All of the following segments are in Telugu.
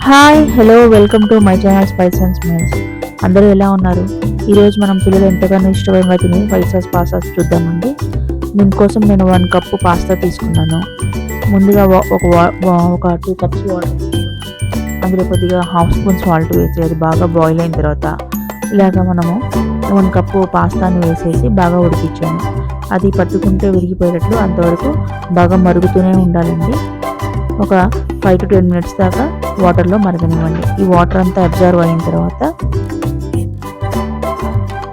Hi hello welcome to my channel spice and smells. అందరూ ఎలా ఉన్నారు? ఈరోజు మనం పిల్లలు ఎంతగానో ఇష్టంగా తినే వైట్ సాస్ పాస్తా చూద్దామండి. దీనికోసం నేను 1 కప్పు పాస్తా తీసుకున్నాను. ముందుగా ఒక 2 కప్స్ వాటర్ అందులో కొద్దిగా హాఫ్ స్పూన్ సాల్ట్ వేసి అది బాగా బాయిల్ అయిన తర్వాత ఇలాగ మనము 1 కప్పు పాస్తాని వేసేసి బాగా ఉడికించాను. అది పట్టుకుంటే విరిగిపోయేటట్లు అంతవరకు బాగా మరుగుతూనే ఉండాలండి. ఒక 5 to 10 minutes దాకా వాటర్లో మరగనివ్వండి. ఈ వాటర్ అంతా అబ్జర్వ్ అయిన తర్వాత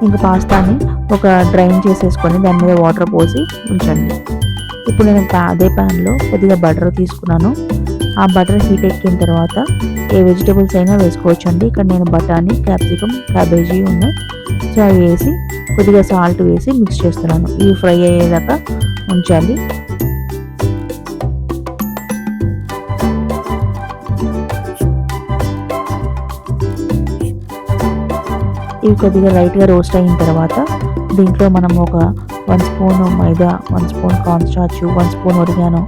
ఇంకా పాస్తాని ఒక డ్రైన్ చేసేసుకొని దాని మీద వాటర్ పోసి ఉంచండి. ఇప్పుడు నేను అదే ప్యాన్లో కొద్దిగా బటర్ తీసుకున్నాను. ఆ బటర్ హీట్ ఎక్కిన తర్వాత ఏ వెజిటేబుల్స్ అయినా వేసుకోవచ్చండి. ఇక్కడ నేను బఠానీ, క్యాప్సికమ్, క్యాబేజీ ఉన్నాయి. సో అవి వేసి కొద్దిగా సాల్ట్ వేసి మిక్స్ చేస్తున్నాను. ఇవి ఫ్రై అయ్యేదాకా ఉంచాలి. ఇవి కొద్దిగా లైట్గా రోస్ట్ అయిన తర్వాత దీంట్లో మనం ఒక 1 స్పూన్ మైదా, 1 spoon corn starch, 1 spoon oregano,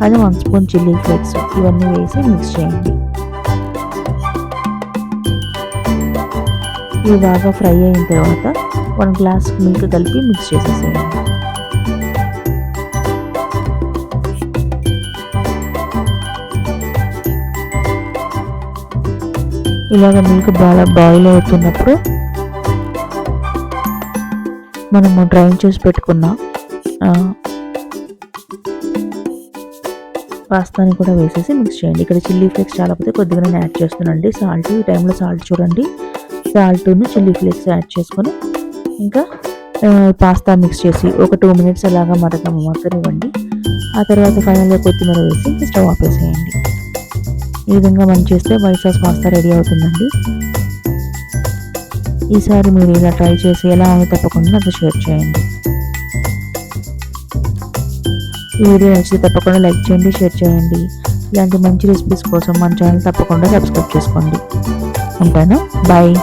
అది 1 స్పూన్ చిల్లీ ఫ్లేక్స్ ఇవన్నీ వేసి మిక్స్ చేయండి. ఇవి బాగా ఫ్రై అయిన తర్వాత 1 గ్లాస్ మిల్క్ కలిపి మిక్స్ చేసేసేయండి. ఇలాగ మిల్క్ బాగా బాయిల్ అవుతున్నప్పుడు మనము డ్రైన్ చేసి పెట్టుకున్న పాస్తాని కూడా వేసేసి మిక్స్ చేయండి. ఇక్కడ చిల్లీ ఫ్లేక్స్ చాలా పోతే కొద్దిగా నేను యాడ్ చేస్తున్నానండి. సాల్ట్ ఈ టైంలో సాల్ట్ చూడండి, సాల్ట్ను చిల్లీ ఫ్లేక్స్ యాడ్ చేసుకొని ఇంకా పాస్తా మిక్స్ చేసి ఒక 2 minutes అలాగా మరగనివ్వండి. ఆ తర్వాత ఫైనల్గా కొత్తిమీర వేసి స్టవ్ ఆపేసేయండి. ఈ విధంగా మనం చేస్తే వైట్ సాస్ పాస్తా రెడీ అవుతుందండి. ఈసారి మీరు ఇలా ట్రై చేసి ఎలా ఉందో తప్పకుండా నాతో షేర్ చేయండి. ఈ వీడియో నచ్చితే తప్పకుండా లైక్ చేయండి, షేర్ చేయండి. ఇలాంటి మంచి రెసిపీస్ కోసం మన ఛానల్ తప్పకుండా సబ్స్క్రైబ్ చేసుకోండి. ఉంటాను, బాయ్.